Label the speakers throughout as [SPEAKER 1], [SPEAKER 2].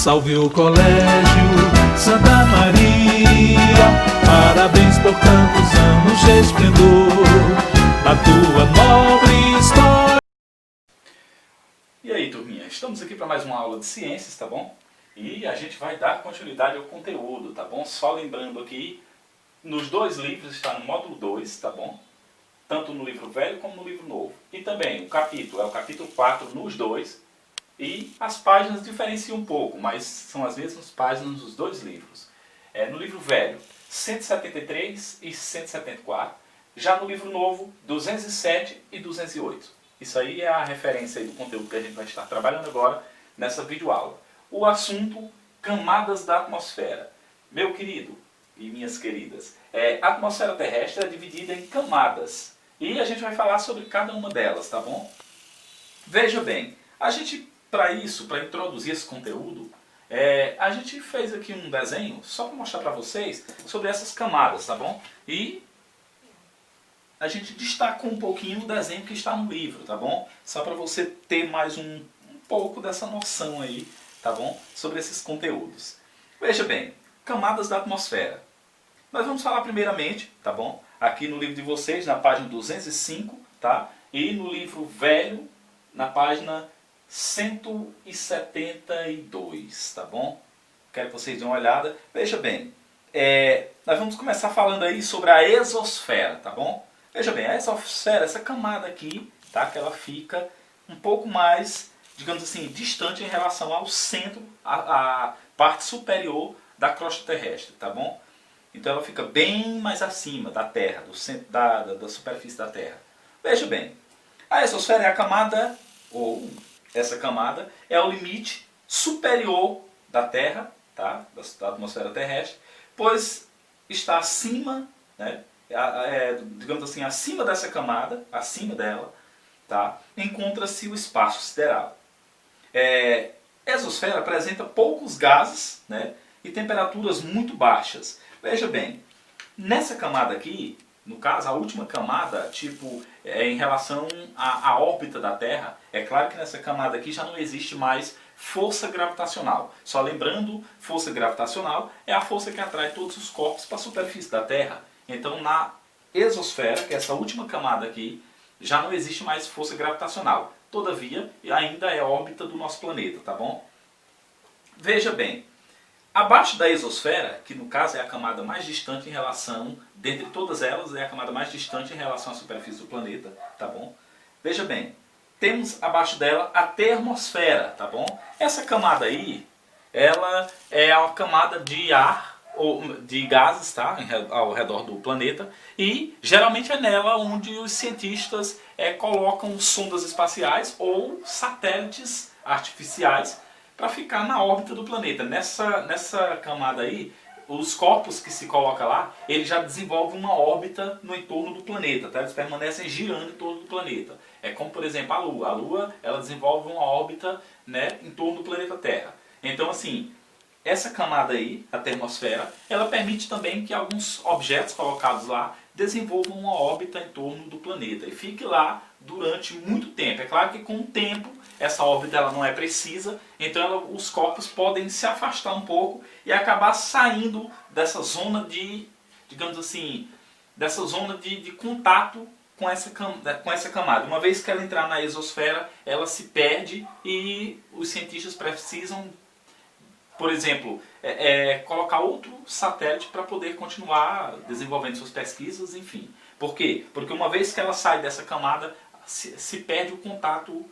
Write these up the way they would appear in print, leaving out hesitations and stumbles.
[SPEAKER 1] Salve o Colégio Santa Maria, parabéns por tantos anos de esplendor da tua nobre história.
[SPEAKER 2] E aí, turminha, estamos aqui para mais uma aula de ciências, tá bom? E a gente vai dar continuidade ao conteúdo, tá bom? Só lembrando aqui, nos dois livros está no módulo 2, tá bom? Tanto no livro velho como no livro novo. E também o capítulo, é o capítulo 4 nos dois. E as páginas diferenciam um pouco, mas são as mesmas páginas dos dois livros. No livro velho, 173 e 174. Já no livro novo, 207 e 208. Isso aí é a referência aí do conteúdo que a gente vai estar trabalhando agora nessa videoaula. O assunto, camadas da atmosfera. Meu querido e minhas queridas, a atmosfera terrestre é dividida em camadas. E a gente vai falar sobre cada uma delas, tá bom? Veja bem, a gente, para introduzir esse conteúdo, a gente fez aqui um desenho, só para mostrar para vocês, sobre essas camadas, tá bom? E a gente destacou um pouquinho o desenho que está no livro, tá bom? Só para você ter mais um pouco dessa noção aí, tá bom? Sobre esses conteúdos. Veja bem, camadas da atmosfera. Nós vamos falar primeiramente, tá bom? Aqui no livro de vocês, na página 205, tá? E no livro velho, na página 172, tá bom? Quero que vocês dêem uma olhada. Veja bem, nós vamos começar falando aí sobre a exosfera, tá bom? Veja bem, a exosfera, essa camada aqui, tá? Que ela fica um pouco mais, digamos assim, distante em relação ao centro, a parte superior da crosta terrestre, tá bom? Então ela fica bem mais acima da Terra, do centro da superfície da Terra. Veja bem, a exosfera é a camada, ou essa camada, é o limite superior da Terra, tá? Da atmosfera terrestre, pois está acima, né? Digamos assim, acima dessa camada, acima dela, tá? Encontra-se o espaço sideral. A exosfera apresenta poucos gases, né? E temperaturas muito baixas. Veja bem, nessa camada aqui, no caso, a última camada, em relação à órbita da Terra, é claro que nessa camada aqui já não existe mais força gravitacional. Só lembrando, força gravitacional é a força que atrai todos os corpos para a superfície da Terra. Então, na exosfera, que é essa última camada aqui, já não existe mais força gravitacional. Todavia, ainda é a órbita do nosso planeta, tá bom? Veja bem, abaixo da exosfera, que no caso é a camada mais distante em relação, dentre todas elas, é a camada mais distante em relação à superfície do planeta, tá bom? Veja bem, temos abaixo dela a termosfera, tá bom? Essa camada aí, ela é a camada de ar, ou de gases, tá? Ao redor do planeta, e geralmente é nela onde os cientistas colocam sondas espaciais ou satélites artificiais para ficar na órbita do planeta. Nessa camada aí, os corpos que se colocam lá, eles já desenvolvem uma órbita no entorno do planeta, tá? Eles permanecem girando em torno do planeta. É como, por exemplo, a Lua. A Lua, ela desenvolve uma órbita, né, em torno do planeta Terra. Então, assim, essa camada aí, a termosfera, ela permite também que alguns objetos colocados lá desenvolvam uma órbita em torno do planeta e fique lá durante muito tempo. É claro que com o tempo essa órbita ela não é precisa, então os corpos podem se afastar um pouco e acabar saindo dessa zona de, digamos assim, dessa zona de contato com essa camada. Uma vez que ela entrar na exosfera, ela se perde e os cientistas precisam, por exemplo, colocar outro satélite para poder continuar desenvolvendo suas pesquisas, enfim. Por quê? Porque uma vez que ela sai dessa camada, se perde o contato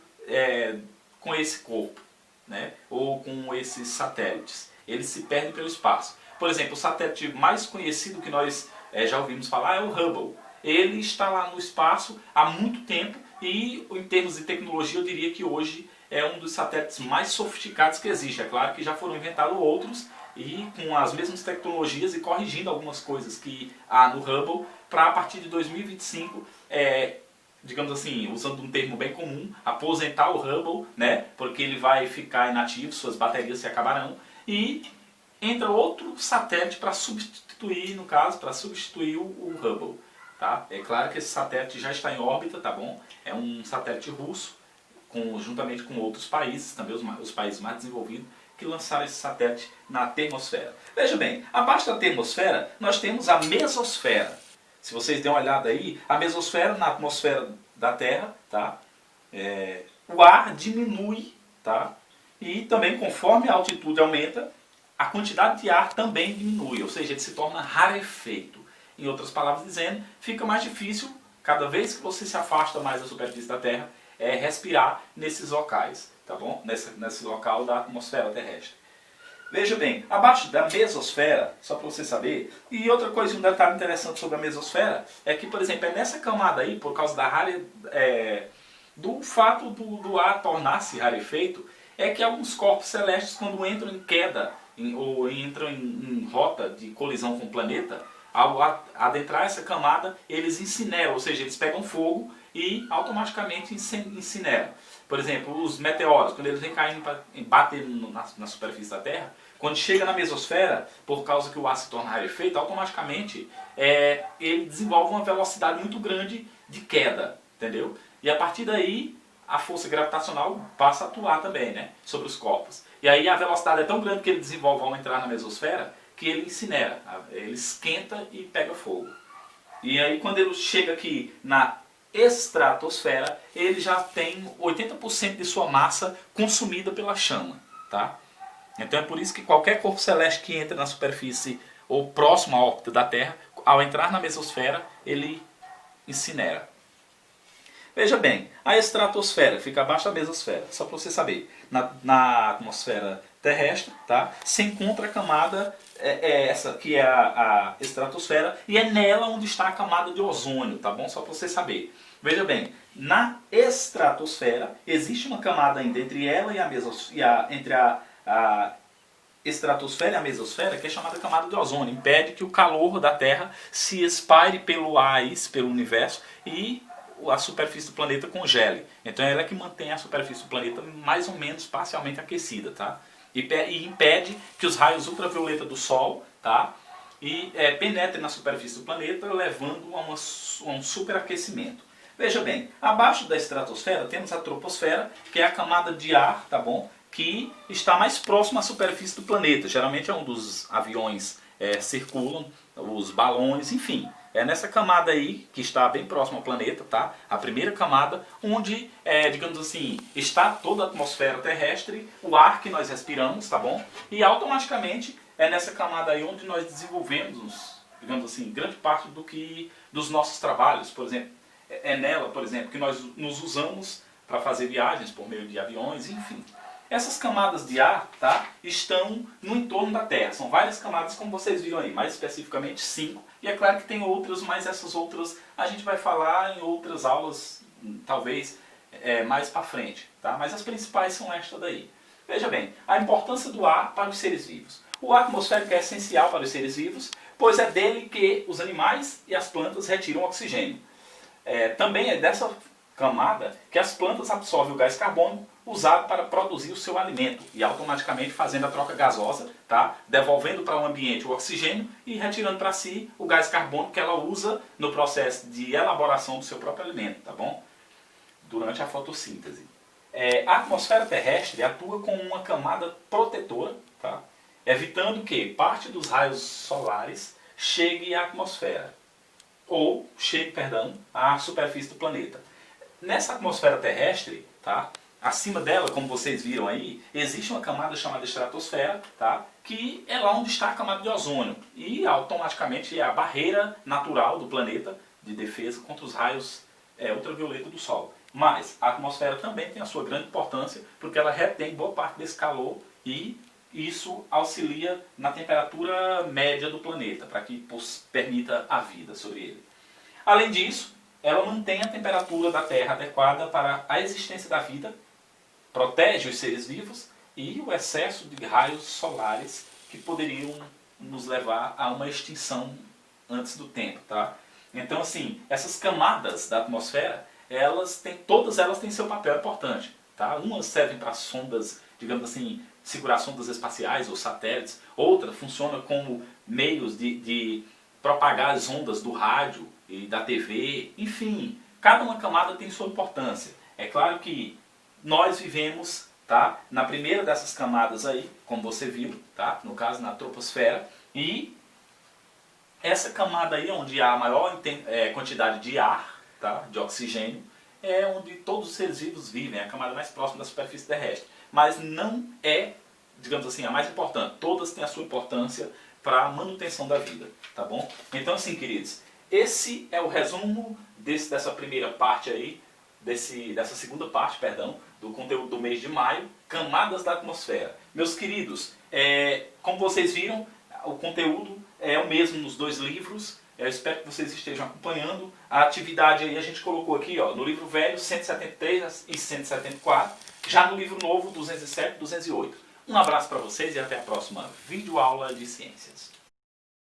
[SPEAKER 2] com esse corpo, né? Ou com esses satélites. Eles se perdem pelo espaço. Por exemplo, o satélite mais conhecido que nós já ouvimos falar é o Hubble. Ele está lá no espaço há muito tempo e, em termos de tecnologia, eu diria que hoje é um dos satélites mais sofisticados que existe. É claro que já foram inventados outros e com as mesmas tecnologias e corrigindo algumas coisas que há no Hubble para, a partir de 2025, digamos assim, usando um termo bem comum, aposentar o Hubble, né? Porque ele vai ficar inativo, suas baterias se acabarão, e entra outro satélite para substituir, no caso, para substituir o Hubble. Tá? É claro que esse satélite já está em órbita, tá bom? É um satélite russo, juntamente com outros países, também os países mais desenvolvidos, que lançaram esse satélite na termosfera. Veja bem, abaixo da termosfera nós temos a mesosfera. Se vocês derem uma olhada aí, a mesosfera na atmosfera da Terra, tá? O ar diminui, tá? E também conforme a altitude aumenta, a quantidade de ar também diminui, ou seja, ele se torna rarefeito. Em outras palavras dizendo, fica mais difícil, cada vez que você se afasta mais da superfície da Terra, respirar nesses locais, tá bom? Nesse local da atmosfera terrestre. Veja bem, abaixo da mesosfera, só para você saber, e outra coisa, um detalhe interessante sobre a mesosfera, é que, por exemplo, é nessa camada aí, por causa da do fato do ar tornar-se rarefeito, é que alguns corpos celestes, quando entram em queda, ou entram em rota de colisão com o planeta, ao adentrar essa camada, eles incineram, ou seja, eles pegam fogo e automaticamente incineram. Por exemplo, os meteoros, quando eles vêm caindo para bater na superfície da Terra, quando chega na mesosfera, por causa que o ar se torna rarefeito, automaticamente ele desenvolve uma velocidade muito grande de queda, entendeu? E a partir daí, a força gravitacional passa a atuar também, né, sobre os corpos. E aí a velocidade é tão grande que ele desenvolve ao entrar na mesosfera, que ele incinera, ele esquenta e pega fogo. E aí quando ele chega aqui na estratosfera, ele já tem 80% de sua massa consumida pela chama, tá? Então é por isso que qualquer corpo celeste que entra na superfície ou próximo à órbita da Terra, ao entrar na mesosfera, ele incinera. Veja bem, a estratosfera fica abaixo da mesosfera, só para você saber. Na atmosfera terrestre, tá, se encontra a camada, essa que é a estratosfera, e é nela onde está a camada de ozônio, tá bom? Só para você saber. Veja bem, na estratosfera existe uma camada ainda entre ela e entre a estratosfera e a mesosfera, que é chamada camada de ozônio. Impede que o calor da Terra se espalhe pelo ar, pelo universo, e a superfície do planeta congele. Então ela é que mantém a superfície do planeta mais ou menos parcialmente aquecida, tá? E impede que os raios ultravioleta do Sol, tá, penetrem na superfície do planeta, levando a um superaquecimento. Veja bem, abaixo da estratosfera temos a troposfera, que é a camada de ar, tá bom, que está mais próximo à superfície do planeta. Geralmente é onde os aviões circulam, os balões, enfim. É nessa camada aí, que está bem próximo ao planeta, tá? A primeira camada, onde, digamos assim, está toda a atmosfera terrestre, o ar que nós respiramos, tá bom? E automaticamente é nessa camada aí onde nós desenvolvemos, digamos assim, grande parte dos nossos trabalhos. Por exemplo, é nela, por exemplo, que nós nos usamos para fazer viagens por meio de aviões, enfim. Essas camadas de ar, tá, estão no entorno da Terra. São várias camadas, como vocês viram aí, mais especificamente 5. E é claro que tem outras, mas essas outras a gente vai falar em outras aulas, talvez mais para frente. Tá? Mas as principais são estas daí. Veja bem, a importância do ar para os seres vivos. O ar atmosférico é essencial para os seres vivos, pois é dele que os animais e as plantas retiram oxigênio. Também é dessa camada que as plantas absorvem o gás carbônico usado para produzir o seu alimento e automaticamente fazendo a troca gasosa, tá? Devolvendo para o ambiente o oxigênio e retirando para si o gás carbônico que ela usa no processo de elaboração do seu próprio alimento, tá bom? Durante a fotossíntese. A atmosfera terrestre atua como uma camada protetora, tá? Evitando que parte dos raios solares chegue à atmosfera, ou chegue, perdão, à superfície do planeta. Nessa atmosfera terrestre, tá? Acima dela, como vocês viram aí, existe uma camada chamada estratosfera, tá? Que é lá onde está a camada de ozônio. E automaticamente é a barreira natural do planeta de defesa contra os raios ultravioleta do Sol. Mas a atmosfera também tem a sua grande importância, porque ela retém boa parte desse calor e isso auxilia na temperatura média do planeta, para que permita a vida sobre ele. Além disso, ela mantém a temperatura da Terra adequada para a existência da vida, protege os seres vivos e o excesso de raios solares que poderiam nos levar a uma extinção antes do tempo, tá? Então, assim, essas camadas da atmosfera, todas elas têm seu papel importante, tá? Umas servem para sondas, digamos assim, segurar sondas espaciais ou satélites, outra funciona como meios de propagar as ondas do rádio e da TV, enfim, cada uma camada tem sua importância. É claro que nós vivemos tá? Na primeira dessas camadas aí, como você viu, tá? No caso na troposfera, e essa camada aí onde há a maior quantidade de ar, tá? De oxigênio, é onde todos os seres vivos vivem, é a camada mais próxima da superfície terrestre. Mas não é, digamos assim, a mais importante. Todas têm a sua importância para a manutenção da vida, tá bom? Então assim, queridos, esse é o resumo dessa primeira parte aí, dessa segunda parte, perdão, do conteúdo do mês de maio, camadas da atmosfera. Meus queridos, como vocês viram, o conteúdo é o mesmo nos dois livros. Eu espero que vocês estejam acompanhando. A atividade aí a gente colocou aqui, ó, no livro velho 173 e 174, já no livro novo 207 e 208. Um abraço para vocês e até a próxima videoaula de ciências.